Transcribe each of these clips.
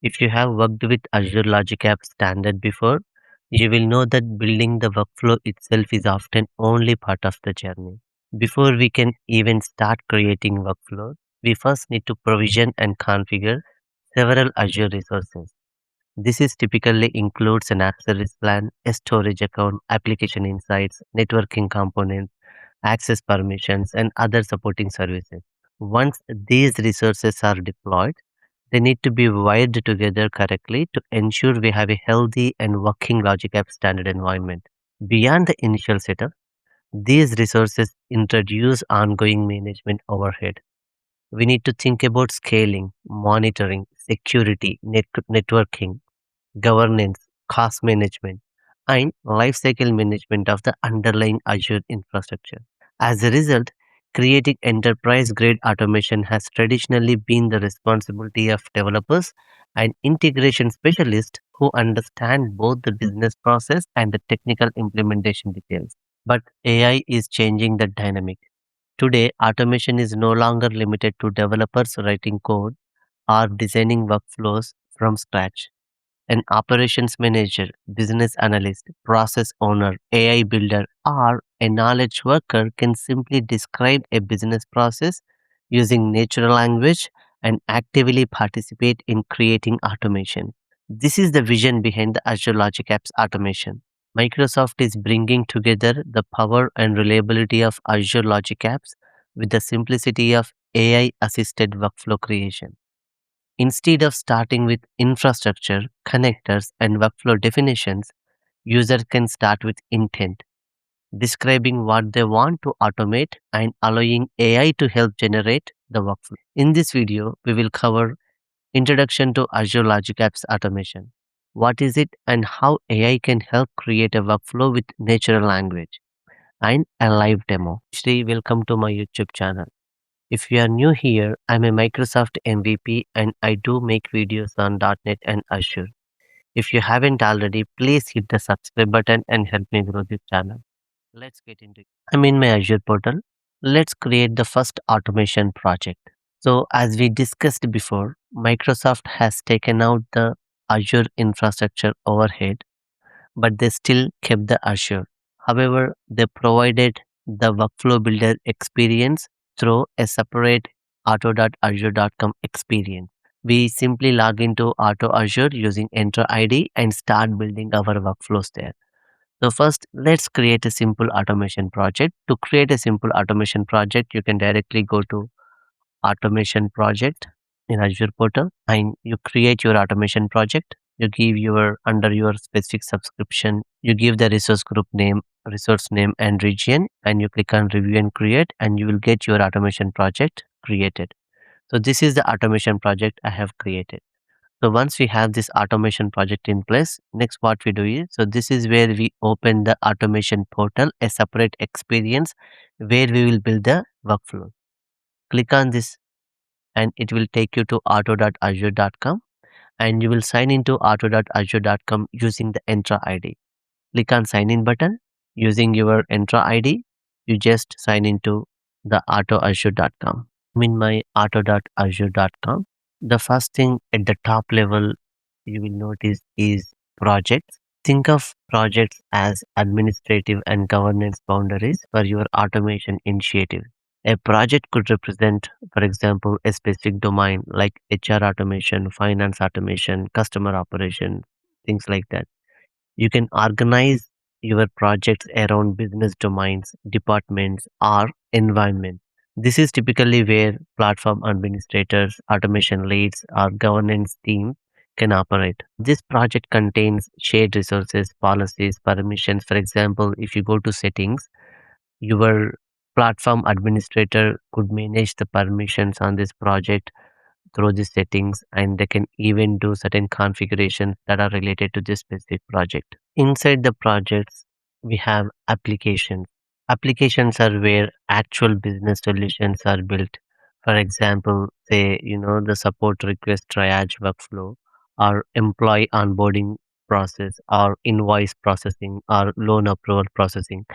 If you have worked with Azure Logic Apps standard before, you will know that building the workflow itself is often only part of the journey. Before we can even start creating workflows, we first need to provision and configure several Azure resources. This is typically includes an app service plan, a storage account, application insights, networking components, access permissions, and other supporting services. Once these resources are deployed, they need to be wired together correctly to ensure we have a healthy and working Logic App standard environment. Beyond the initial setup, these resources introduce ongoing management overhead. We need to think about scaling, monitoring, security, networking, governance, cost management, and lifecycle management of the underlying Azure infrastructure. As a result, creating enterprise grade automation has traditionally been the responsibility of developers and integration specialists who understand both the business process and the technical implementation details. But AI is changing the dynamic. Today, automation is no longer limited to developers writing code or designing workflows from scratch. An operations manager, business analyst, process owner, AI builder, or a knowledge worker can simply describe a business process using natural language and actively participate in creating automation. This is the vision behind the Azure Logic Apps Automation. Microsoft is bringing together the power and reliability of Azure Logic Apps with the simplicity of AI assisted workflow creation. Instead of starting with infrastructure, connectors, and workflow definitions, users can start with intent, describing what they want to automate and allowing AI to help generate the workflow. In this video, we will cover Introduction to Azure Logic Apps Automation. What is it and how AI can help create a workflow with natural language, and a live demo. Shri, welcome to my YouTube channel. If you are new here, I'm a Microsoft MVP and I do make videos on .NET and Azure. If you haven't already, please hit the subscribe button and help me grow this channel. Let's get into it. I'm in my Azure portal. Let's create the first automation project. So as we discussed before, Microsoft has taken out the Azure infrastructure overhead, but they still kept the Azure. However, they provided the workflow builder experience through a separate auto.azure.com experience. We simply log into Auto Azure using Enter ID and start building our workflows there. So first, let's create a simple automation project. To create a simple automation project, you can directly go to automation project in Azure portal and you create your automation project. You give your under your specific subscription, you give the resource name and region, and you click on review and create, and you will get your automation project created. So this is the automation project I have created. So once we have this automation project in place, next what we do is, so this is where we open the automation portal, a separate experience where we will build the workflow. Click on this and it will take you to auto.azure.com and you will sign into auto.azure.com using the Entra ID. Click on sign in button using your Entra ID. You just sign into the autoazure.com. I'm in my auto.azure.com. The first thing at the top level you will notice is projects. Think of projects as administrative and governance boundaries for your automation initiative. A project could represent, for example, a specific domain like HR automation, finance automation, customer operations, things like that. You can organize your projects around business domains, departments, or environment. This is typically where platform administrators, automation leads, or governance teams can operate. This project contains shared resources, policies, permissions. For example, if you go to settings, your platform administrator could manage the permissions on this project through the settings, and they can even do certain configurations that are related to this specific project. Inside the projects, we have applications. Applications are where actual business solutions are built. For example, say, the support request triage workflow, or employee onboarding process, or invoice processing, or loan approval processing.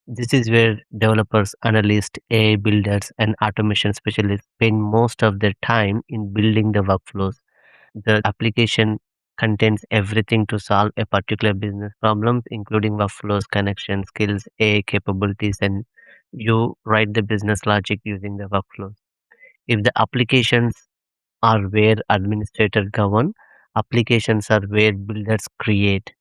This is where developers, analysts, AI builders, and automation specialists spend most of their time in building the workflows. The application contains everything to solve a particular business problem, including workflows, connections, skills, AI capabilities, and you write the business logic using the workflows. If the applications are where administrators govern, applications are where builders create.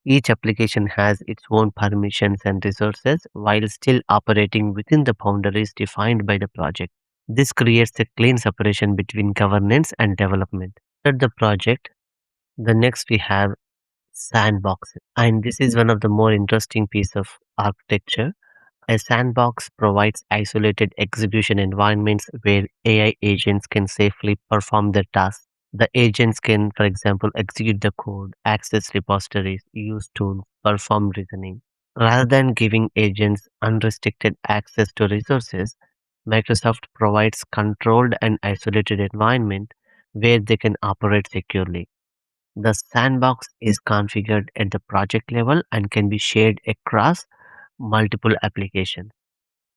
Each application has its own permissions and resources while still operating within the boundaries defined by the project. This creates a clean separation between governance and development. At the project, the next we have sandboxes, and this is one of the more interesting piece of architecture. A sandbox provides isolated execution environments where AI agents can safely perform their tasks. The agents can, for example, execute the code, access repositories, use tools, perform reasoning. Rather than giving agents unrestricted access to resources, Microsoft provides controlled and isolated environment where they can operate securely. The sandbox is configured at the project level and can be shared across multiple applications.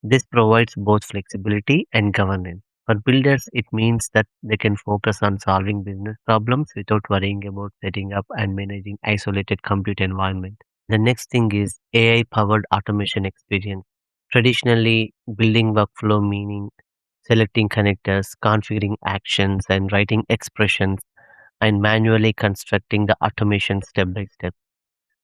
This provides both flexibility and governance. For builders, it means that they can focus on solving business problems without worrying about setting up and managing isolated compute environment. The next thing is AI powered automation experience. Traditionally, building workflow meaning selecting connectors, configuring actions, and writing expressions, and manually constructing the automation step by step.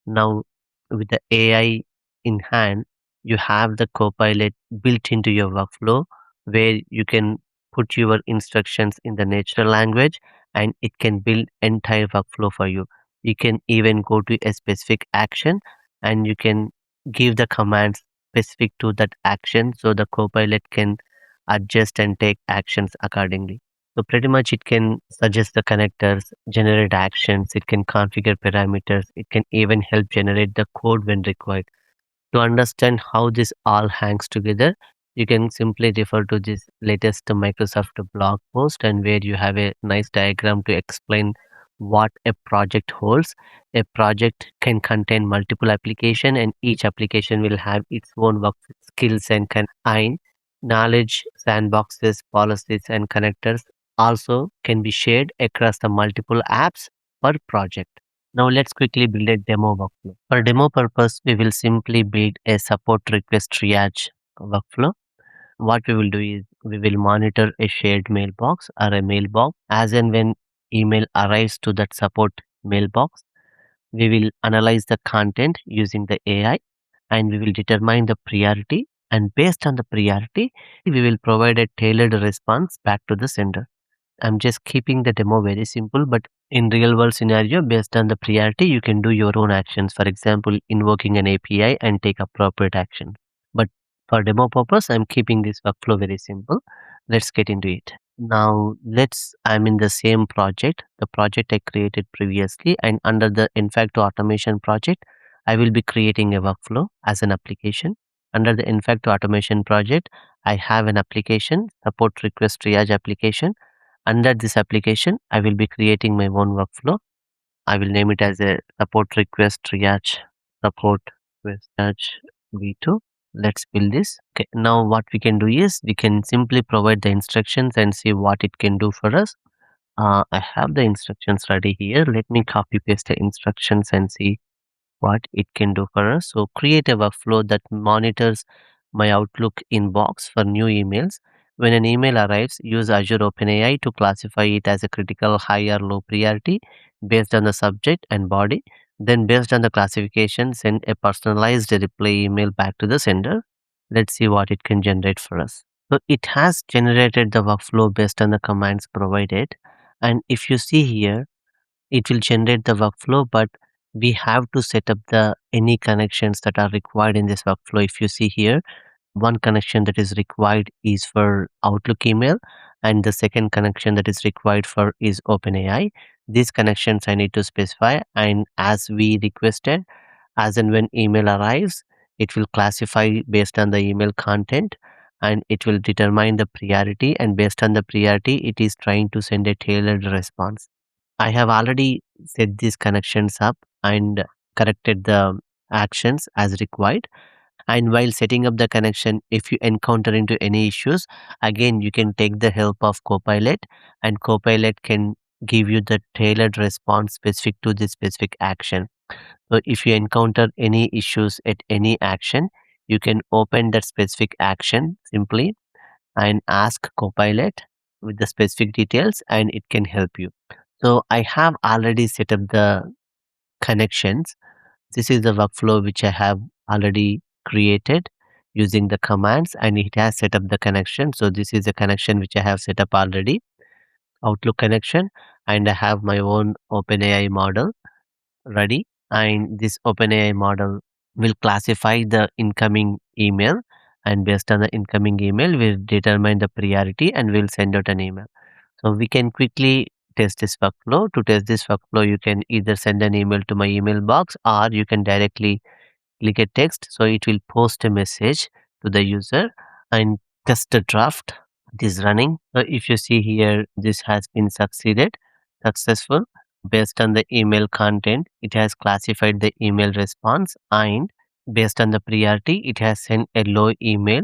Now, with the AI in hand, you have the Copilot built into your workflow where you can put your instructions in the natural language and it can build entire workflow for you. You can even go to a specific action and you can give the commands specific to that action so the Copilot can adjust and take actions accordingly. So pretty much it can suggest the connectors, generate actions, it can configure parameters, it can even help generate the code when required. To understand how this all hangs together, you can simply refer to this latest Microsoft blog post and where you have a nice diagram to explain what a project holds. A project can contain multiple application and each application will have its own work skills and can align knowledge, sandboxes, policies and connectors also can be shared across the multiple apps per project. Now let's quickly build a demo workflow. For demo purpose, we will simply build a support request triage workflow. What we will do is we will monitor a shared mailbox or a mailbox as and when email arrives to that support mailbox. We will analyze the content using the AI and we will determine the priority. And based on the priority, we will provide a tailored response back to the sender. I'm just keeping the demo very simple, but in real world scenario, based on the priority, you can do your own actions. For example, invoking an API and take appropriate action. But for demo purpose, I'm keeping this workflow very simple. Let's get into it. Now, I'm in the same project, the project I created previously, and under the Infacto automation project, I will be creating a workflow as an application. Under the Infacto automation project, I have an application, support request triage application. Under this application, I will be creating my own workflow. I will name it as a support request triage support request triage V2. Let's build this. Okay, now what we can do is we can simply provide the instructions and see what it can do for us. I have the instructions ready here. Let me copy paste the instructions and see what it can do for us. So create a workflow that monitors my Outlook inbox for new emails. When an email arrives, use Azure OpenAI to classify it as a critical, high or low priority based on the subject and body. Then based on the classification, send a personalized reply email back to the sender. Let's see what it can generate for us. So it has generated the workflow based on the commands provided. And if you see here, it will generate the workflow, but we have to set up the any connections that are required in this workflow. If you see here, one connection that is required is for Outlook email and the second connection that is required for is OpenAI. These connections I need to specify, and as we requested, as and when email arrives, it will classify based on the email content and it will determine the priority, and based on the priority it is trying to send a tailored response. I have already set these connections up and corrected the actions as required. And while setting up the connection, if you encounter into any issues, again you can take the help of Copilot, and Copilot can give you the tailored response specific to this specific action. So if you encounter any issues at any action, you can open that specific action simply and ask Copilot with the specific details, and it can help you. So I have already set up the connections. This is the workflow which I have already created using the commands, and it has set up the connection. So this is a connection which I have set up already, Outlook connection, and I have my own OpenAI model ready. And this OpenAI model will classify the incoming email, and based on the incoming email, we'll determine the priority and we'll send out an email. So we can quickly test this workflow. To test this workflow, you can either send an email to my email box, or you can directly click a text. So it will post a message to the user and test the draft. It is running. So if you see here, this has been successful. Based on the email content, it has classified the email response, and based on the priority, it has sent a low email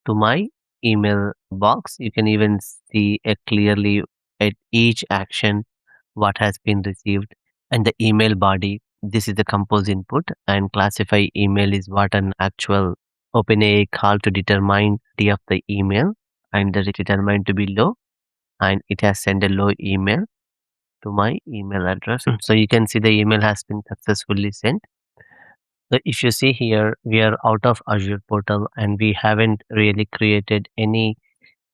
to my email box. You can even see clearly at each action what has been received, and the email body. This is the compose input, and classify email is what an actual OpenAI call to determine the of the email, and that is determined to be low, and it has sent a low email to my email address. So you can see the email has been successfully sent. So if you see here, we are out of Azure portal and we haven't really created any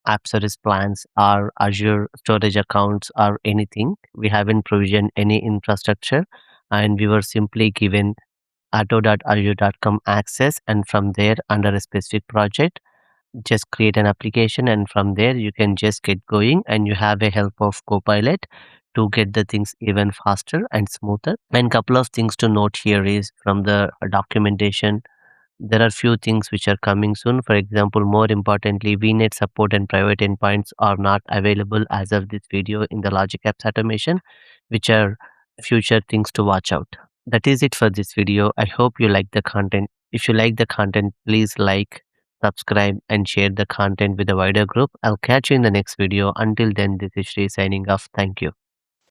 app service plans or Azure storage accounts or anything. We haven't provisioned any infrastructure, and we were simply given auto.azure.com access, and from there under a specific project just create an application, and from there you can just get going, and you have a help of Copilot to get the things even faster and smoother. And couple of things to note here is from the documentation, there are few things which are coming soon. For example, more importantly, VNet support and private endpoints are not available as of this video in the Logic Apps Automation, which are future things to watch out. That is it for this video. I hope you like the content. If you like the content, please like, subscribe, and share the content with a wider group. I'll catch you in the next video. Until then, this is Sri signing off. Thank you.